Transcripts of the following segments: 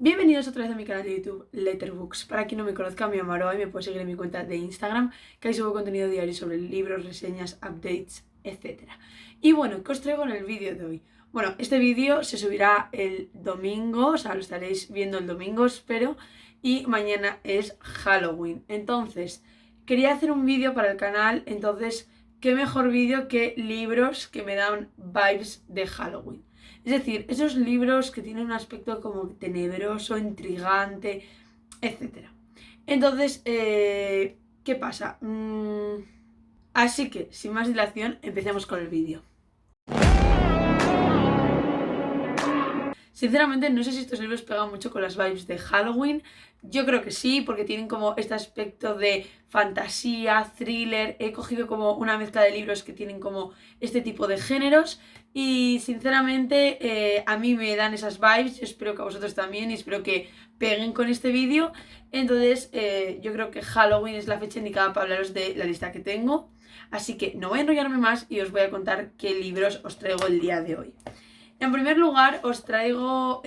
Bienvenidos otra vez a mi canal de YouTube Letterbooks. Para quien no me conozca, me llamo Aroa y me puedes seguir en mi cuenta de Instagram, que ahí subo contenido diario sobre libros, reseñas, updates, etc. Y bueno, ¿qué os traigo en el vídeo de hoy? Bueno, este vídeo se subirá el domingo, o sea, lo estaréis viendo el domingo, espero, y mañana es Halloween. Entonces, quería hacer un vídeo para el canal, entonces, ¿qué mejor vídeo que libros que me dan vibes de Halloween? Es decir, esos libros que tienen un aspecto como tenebroso, intrigante, etc. Entonces, ¿qué pasa? Así que, sin más dilación, empecemos con el vídeo. Sinceramente, no sé si estos libros pegan mucho con las vibes de Halloween. Yo creo que sí, porque tienen como este aspecto de fantasía, thriller. He cogido como una mezcla de libros que tienen como este tipo de géneros. Y sinceramente, a mí me dan esas vibes. Yo espero que a vosotros también y espero que peguen con este vídeo. Entonces, yo creo que Halloween es la fecha indicada para hablaros de la lista que tengo. Así que no voy a enrollarme más y os voy a contar qué libros os traigo el día de hoy. En primer lugar, os traigo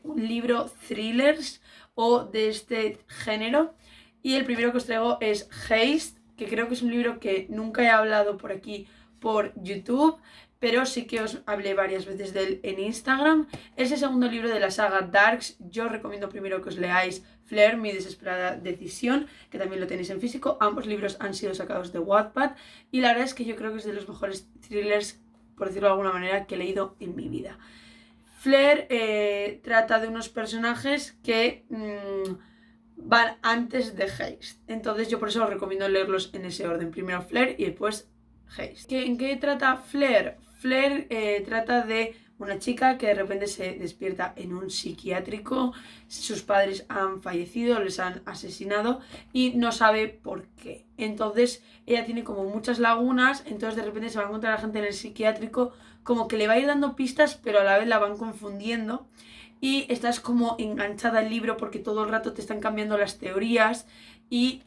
un libro thrillers o de este género. Y el primero que os traigo es Haste, que creo que es un libro que nunca he hablado por aquí por YouTube, pero sí que os hablé varias veces de él en Instagram. Es el segundo libro de la saga Darks. Yo os recomiendo primero que os leáis Flare, mi desesperada decisión, que también lo tenéis en físico. Ambos libros han sido sacados de Wattpad y la verdad es que yo creo que es de los mejores thrillers, por decirlo de alguna manera, que he leído en mi vida. Flare trata de unos personajes que van antes de Haste. Entonces yo por eso os recomiendo leerlos en ese orden. Primero Flare y después Haste. ¿En qué trata Flare? Flare trata de una chica que de repente se despierta en un psiquiátrico. Sus padres han fallecido, les han asesinado y no sabe por qué. Entonces ella tiene como muchas lagunas, entonces de repente se va a encontrar a la gente en el psiquiátrico como que le va a ir dando pistas, pero a la vez la van confundiendo. Y estás como enganchada al libro porque todo el rato te están cambiando las teorías y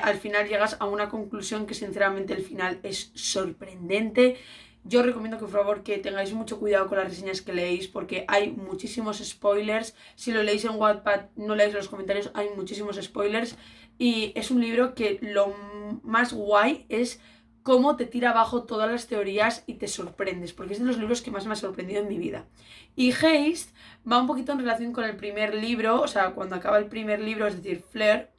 al final llegas a una conclusión que sinceramente el final es sorprendente. Yo os recomiendo que por favor que tengáis mucho cuidado con las reseñas que leéis porque hay muchísimos spoilers. Si lo leéis en Wattpad, no leáis los comentarios, hay muchísimos spoilers. Y es un libro que lo más guay es cómo te tira abajo todas las teorías y te sorprendes, porque es de los libros que más me ha sorprendido en mi vida. Y Haste va un poquito en relación con el primer libro, o sea, cuando acaba el primer libro, es decir, Flare,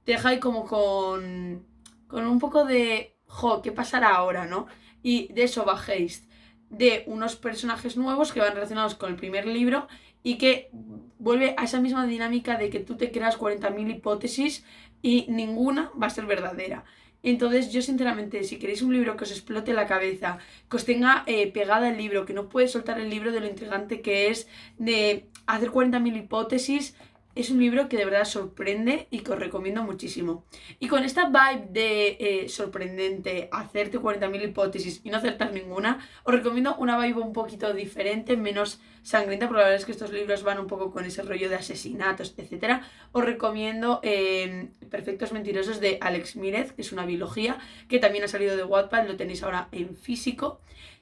te deja ahí como con un poco de, ¿qué pasará ahora, no? Y de eso va Haste, de unos personajes nuevos que van relacionados con el primer libro y que vuelve a esa misma dinámica de que tú te creas 40.000 hipótesis y ninguna va a ser verdadera. Entonces yo sinceramente, si queréis un libro que os explote la cabeza, que os tenga pegada el libro, que no puedes soltar el libro de lo intrigante que es, de hacer 40.000 hipótesis, es un libro que de verdad sorprende y que os recomiendo muchísimo. Y con esta vibe de sorprendente, hacerte 40.000 hipótesis y no acertar ninguna, os recomiendo una vibe un poquito diferente, menos sangrienta, porque la verdad es que estos libros van un poco con ese rollo de asesinatos, etc. Os recomiendo Perfectos Mentirosos de Alex Mírez, que es una biología, que también ha salido de Wattpad, lo tenéis ahora en físico,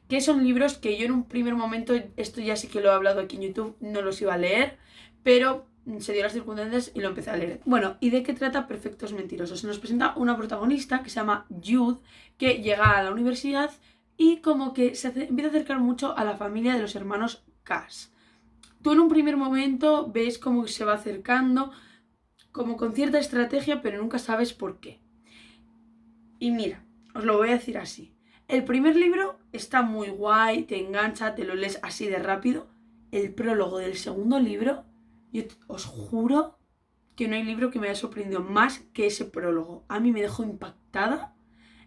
que son libros que yo en un primer momento, esto ya sí que lo he hablado aquí en YouTube, no los iba a leer, pero se dio las circunstancias y lo empecé a leer. Bueno, ¿y de qué trata Perfectos Mentirosos? Se nos presenta una protagonista que se llama Jude, que llega a la universidad y como que empieza a acercar mucho a la familia de los hermanos Cass. Tú en un primer momento ves como se va acercando, como con cierta estrategia, pero nunca sabes por qué. Y mira, os lo voy a decir así. El primer libro está muy guay, te engancha, te lo lees así de rápido. El prólogo del segundo libro, yo os juro que no hay libro que me haya sorprendido más que ese prólogo. A mí me dejó impactada,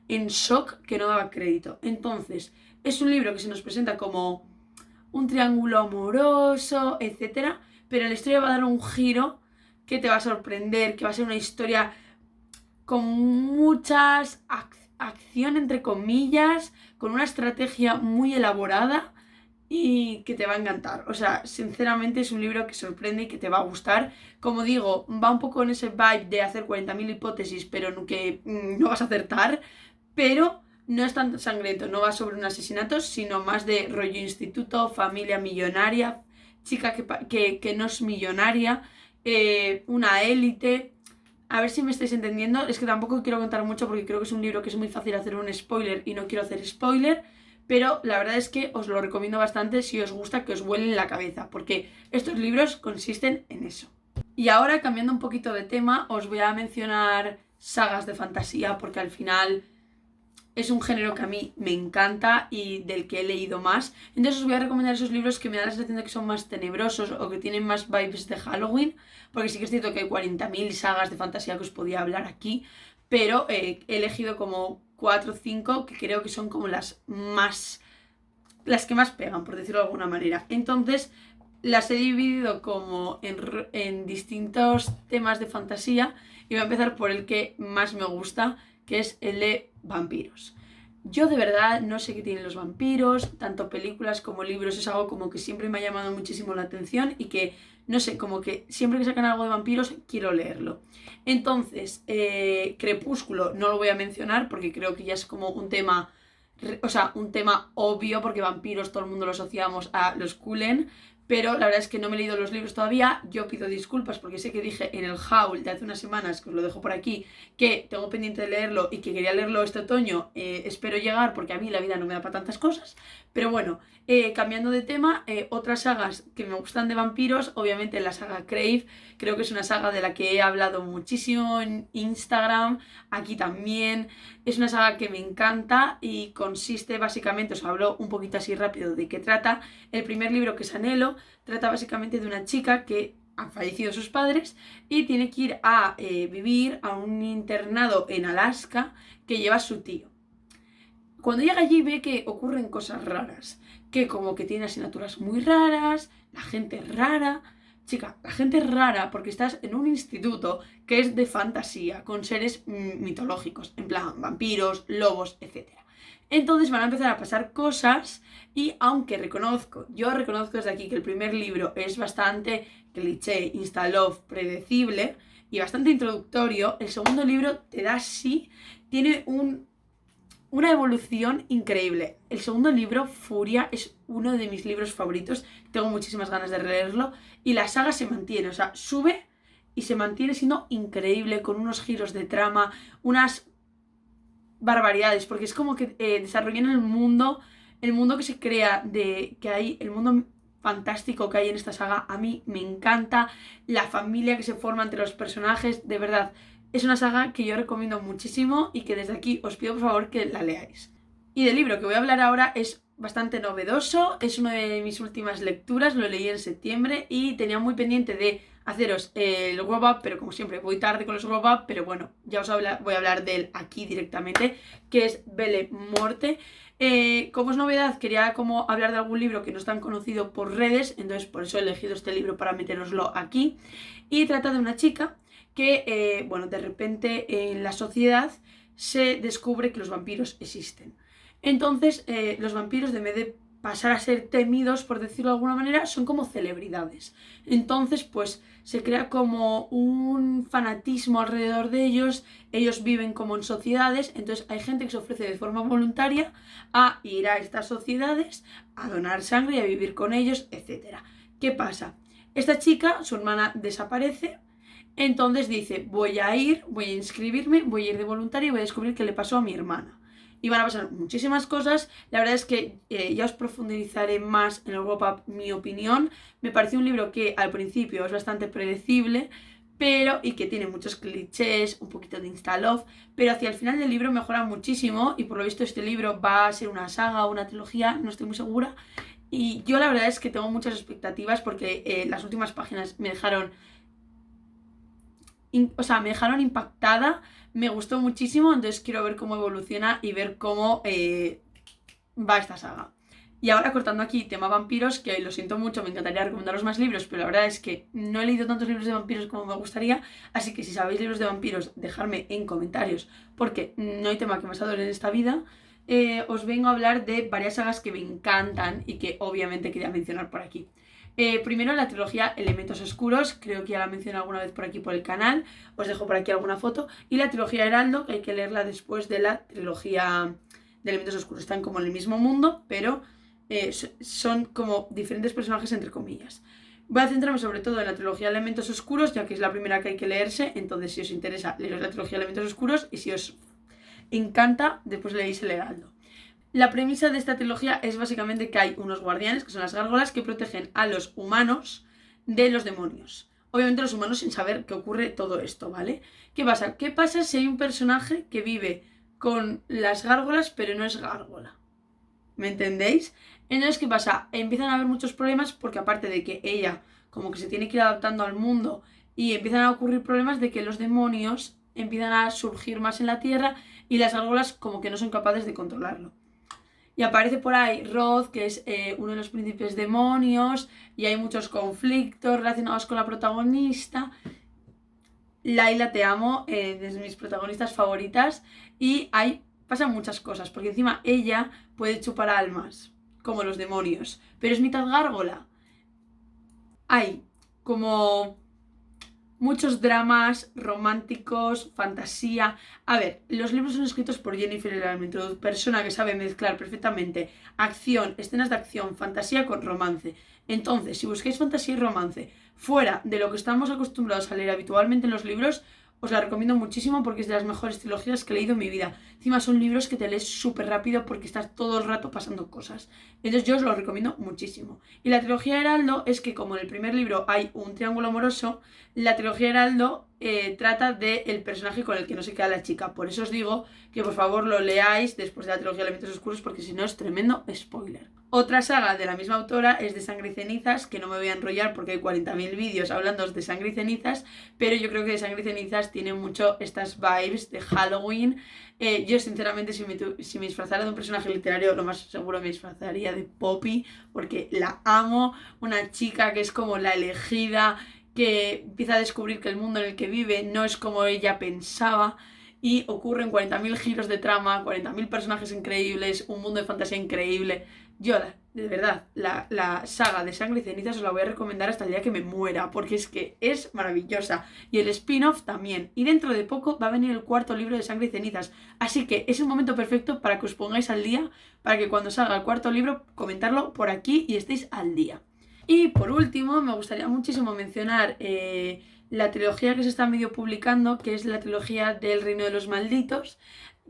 en shock, que no daba crédito. Entonces, es un libro que se nos presenta como un triángulo amoroso, etc. Pero la historia va a dar un giro que te va a sorprender, que va a ser una historia con muchas acción entre comillas, con una estrategia muy elaborada y que te va a encantar. O sea, sinceramente es un libro que sorprende y que te va a gustar. Como digo, va un poco en ese vibe de hacer 40.000 hipótesis, pero que no vas a acertar, pero no es tan sangriento, no va sobre un asesinato, sino más de rollo instituto, familia millonaria, chica que no es millonaria, una élite. A ver si me estáis entendiendo. Es que tampoco quiero contar mucho porque creo que es un libro que es muy fácil hacer un spoiler y no quiero hacer spoiler. Pero la verdad es que os lo recomiendo bastante si os gusta que os vuelen la cabeza, porque estos libros consisten en eso. Y ahora, cambiando un poquito de tema, os voy a mencionar sagas de fantasía, porque al final es un género que a mí me encanta y del que he leído más. Entonces os voy a recomendar esos libros que me da la sensación de que son más tenebrosos o que tienen más vibes de Halloween, porque sí que es cierto que hay 40.000 sagas de fantasía que os podía hablar aquí, pero he elegido como 4 o 5 que creo que son como las que más pegan, por decirlo de alguna manera. Entonces las he dividido como en distintos temas de fantasía y voy a empezar por el que más me gusta, que es el de vampiros. Yo de verdad no sé qué tienen los vampiros, tanto películas como libros, es algo como que siempre me ha llamado muchísimo la atención y que, no sé, como que siempre que sacan algo de vampiros quiero leerlo. Entonces, Crepúsculo no lo voy a mencionar porque creo que ya es como un tema, o sea, un tema obvio, porque vampiros todo el mundo lo asociamos a los Cullen, pero la verdad es que no me he leído los libros todavía. Yo pido disculpas porque sé que dije en el haul de hace unas semanas, que os lo dejo por aquí, que tengo pendiente de leerlo y que quería leerlo este otoño. Espero llegar porque a mí la vida no me da para tantas cosas. Pero bueno, cambiando de tema, otras sagas que me gustan de vampiros, obviamente la saga Crave. Creo que es una saga de la que he hablado muchísimo en Instagram, aquí también. Es una saga que me encanta y consiste básicamente, os hablo un poquito así rápido de qué trata. El primer libro, que es Anhelo, trata básicamente de una chica que han fallecido sus padres y tiene que ir a vivir a un internado en Alaska que lleva su tío. Cuando llega allí ve que ocurren cosas raras, que como que tiene asignaturas muy raras, la gente es rara. Chica, la gente es rara porque estás en un instituto que es de fantasía, con seres mitológicos, en plan vampiros, lobos, etc. Entonces van a empezar a pasar cosas y aunque yo reconozco desde aquí que el primer libro es bastante cliché, insta-love, predecible y bastante introductorio, el segundo libro te da tiene una evolución increíble. El segundo libro, Furia, es uno de mis libros favoritos. Tengo muchísimas ganas de leerlo. Y la saga se mantiene, o sea, sube y se mantiene siendo increíble, con unos giros de trama, unas barbaridades, porque es como que desarrollan el mundo que se crea, el mundo fantástico que hay en esta saga. A mí me encanta la familia que se forma entre los personajes, de verdad. Es una saga que yo recomiendo muchísimo y que desde aquí os pido por favor que la leáis. Y del libro que voy a hablar ahora es bastante novedoso, es una de mis últimas lecturas, lo leí en septiembre y tenía muy pendiente de haceros el wrap up, pero como siempre voy tarde con los wrap up, pero bueno, ya voy a hablar de él aquí directamente, que es Belle Morte. Como es novedad, quería como hablar de algún libro que no es tan conocido por redes, entonces por eso he elegido este libro para meteroslo aquí. Y trata de una chica que, bueno, de repente en la sociedad se descubre que los vampiros existen. Entonces, los vampiros, en vez de pasar a ser temidos, por decirlo de alguna manera, son como celebridades. Entonces, pues se crea como un fanatismo alrededor de ellos. Ellos viven como en sociedades, entonces hay gente que se ofrece de forma voluntaria a ir a estas sociedades, a donar sangre y a vivir con ellos, etc. ¿Qué pasa? Esta chica, su hermana, desaparece. Entonces dice, voy a inscribirme, voy a ir de voluntaria y voy a descubrir qué le pasó a mi hermana. Y van a pasar muchísimas cosas. La verdad es que ya os profundizaré más en el wrap-up mi opinión. Me pareció un libro que al principio es bastante predecible, y que tiene muchos clichés, un poquito de insta-love, pero hacia el final del libro mejora muchísimo y por lo visto este libro va a ser una saga o una trilogía, no estoy muy segura. Y yo la verdad es que tengo muchas expectativas porque las últimas páginas me dejaron impactada, me gustó muchísimo, entonces quiero ver cómo evoluciona y ver cómo va esta saga. Y ahora, cortando aquí tema vampiros, que lo siento mucho, me encantaría recomendaros más libros, pero la verdad es que no he leído tantos libros de vampiros como me gustaría, así que si sabéis libros de vampiros, dejadme en comentarios, porque no hay tema que más adore en esta vida. Os vengo a hablar de varias sagas que me encantan y que obviamente quería mencionar por aquí. Primero la trilogía Elementos Oscuros, creo que ya la mencioné alguna vez por aquí por el canal, os dejo por aquí alguna foto, y la trilogía Heraldo, que hay que leerla después de la trilogía de Elementos Oscuros. Están como en el mismo mundo, pero son como diferentes personajes entre comillas. Voy a centrarme sobre todo en la trilogía Elementos Oscuros, ya que es la primera que hay que leerse, entonces si os interesa, leeros la trilogía Elementos Oscuros, y si os encanta, después leéis El Heraldo. La premisa de esta trilogía es básicamente que hay unos guardianes, que son las gárgolas, que protegen a los humanos de los demonios. Obviamente los humanos sin saber que ocurre todo esto, ¿vale? ¿Qué pasa? ¿Qué pasa si hay un personaje que vive con las gárgolas pero no es gárgola? ¿Me entendéis? Entonces, ¿qué pasa? Empiezan a haber muchos problemas porque aparte de que ella como que se tiene que ir adaptando al mundo y empiezan a ocurrir problemas de que los demonios empiezan a surgir más en la tierra y las gárgolas como que no son capaces de controlarlo. Y aparece por ahí Roth, que es uno de los príncipes demonios, y hay muchos conflictos relacionados con la protagonista. Laila, te amo, es de mis protagonistas favoritas, y pasan muchas cosas, porque encima ella puede chupar almas, como los demonios, pero es mitad gárgola. Hay como muchos dramas románticos, fantasía. A ver, los libros son escritos por Jennifer Armentrout, persona que sabe mezclar perfectamente acción, escenas de acción, fantasía con romance. Entonces, si buscáis fantasía y romance fuera de lo que estamos acostumbrados a leer habitualmente en los libros, os la recomiendo muchísimo porque es de las mejores trilogías que he leído en mi vida. Encima son libros que te lees súper rápido porque estás todo el rato pasando cosas. Entonces yo os lo recomiendo muchísimo. Y la trilogía Heraldo es que como en el primer libro hay un triángulo amoroso, la trilogía Heraldo trata del personaje con el que no se queda la chica. Por eso os digo que por favor lo leáis después de la trilogía Elementos Oscuros porque si no es tremendo spoiler. Otra saga de la misma autora es de Sangre y Cenizas, que no me voy a enrollar porque hay 40.000 vídeos hablando de Sangre y Cenizas, pero yo creo que de Sangre y Cenizas tiene mucho estas vibes de Halloween. Yo sinceramente si me disfrazara de un personaje literario lo más seguro me disfrazaría de Poppy porque la amo, una chica que es como la elegida, que empieza a descubrir que el mundo en el que vive no es como ella pensaba y ocurren 40.000 giros de trama, 40.000 personajes increíbles, un mundo de fantasía increíble. Yo, de verdad, la saga de Sangre y Cenizas os la voy a recomendar hasta el día que me muera, porque es que es maravillosa. Y el spin-off también. Y dentro de poco va a venir el cuarto libro de Sangre y Cenizas. Así que es un momento perfecto para que os pongáis al día, para que cuando salga el cuarto libro, comentarlo por aquí y estéis al día. Y por último, me gustaría muchísimo mencionar la trilogía que se está medio publicando, que es la trilogía del Reino de los Malditos.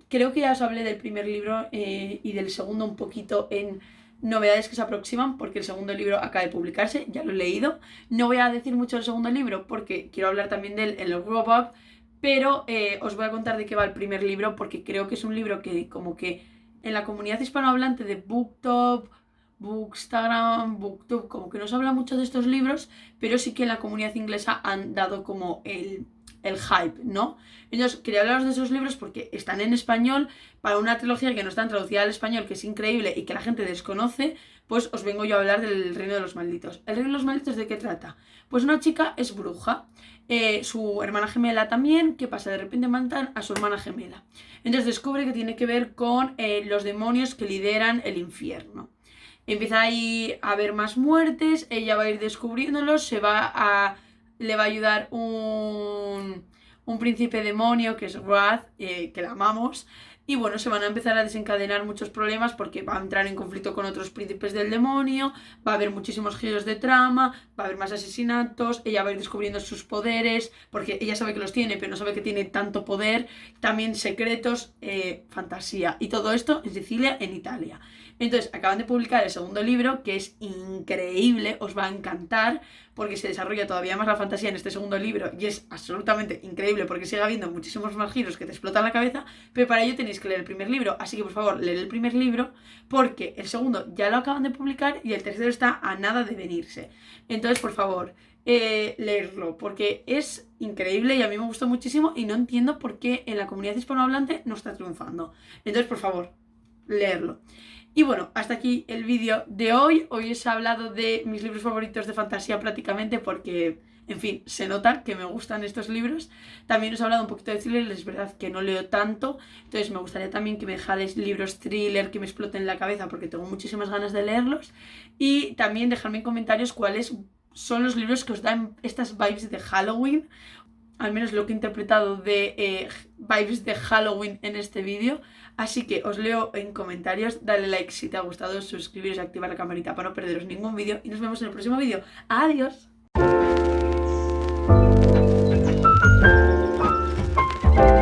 Creo que ya os hablé del primer libro y del segundo un poquito en novedades que se aproximan, porque el segundo libro acaba de publicarse, ya lo he leído. No voy a decir mucho del segundo libro porque quiero hablar también de él en el wrap-up, pero os voy a contar de qué va el primer libro porque creo que es un libro que como que en la comunidad hispanohablante de BookTok, Bookstagram, Booktube, como que no se habla mucho de estos libros, pero sí que en la comunidad inglesa han dado como el hype, ¿no? Entonces quería hablaros de esos libros porque están en español para una trilogía que no está traducida al español, que es increíble y que la gente desconoce, pues os vengo yo a hablar del Reino de los Malditos. ¿El Reino de los Malditos de qué trata? Pues una chica es bruja, su hermana gemela también. ¿Qué pasa? De repente matan a su hermana gemela. Entonces descubre que tiene que ver con los demonios que lideran el infierno. Empieza ahí a haber más muertes, ella va a ir descubriéndolos, le va a ayudar un príncipe demonio que es Wrath, que la amamos, y bueno, se van a empezar a desencadenar muchos problemas porque va a entrar en conflicto con otros príncipes del demonio, va a haber muchísimos giros de trama, va a haber más asesinatos, ella va a ir descubriendo sus poderes, porque ella sabe que los tiene, pero no sabe que tiene tanto poder, también secretos, fantasía, y todo esto en Sicilia, en Italia. Entonces acaban de publicar el segundo libro, que es increíble, os va a encantar, porque se desarrolla todavía más la fantasía en este segundo libro y es absolutamente increíble porque sigue habiendo muchísimos más giros que te explotan la cabeza, pero para ello tenéis que leer el primer libro, así que por favor leed el primer libro porque el segundo ya lo acaban de publicar y el tercero está a nada de venirse. Entonces por favor, leerlo porque es increíble y a mí me gustó muchísimo y no entiendo por qué en la comunidad hispanohablante no está triunfando. Entonces por favor, leerlo. Y bueno, hasta aquí el vídeo de hoy. Hoy os he hablado de mis libros favoritos de fantasía prácticamente porque, en fin, se nota que me gustan estos libros. También os he hablado un poquito de thriller, es verdad que no leo tanto. Entonces me gustaría también que me dejarais libros thriller que me exploten la cabeza porque tengo muchísimas ganas de leerlos. Y también dejadme en comentarios cuáles son los libros que os dan estas vibes de Halloween. al menos lo que he interpretado de vibes de Halloween en este vídeo. Así que os leo en comentarios, dale like si te ha gustado, suscribiros y activar la campanita para no perderos ningún vídeo y nos vemos en el próximo vídeo. ¡Adiós!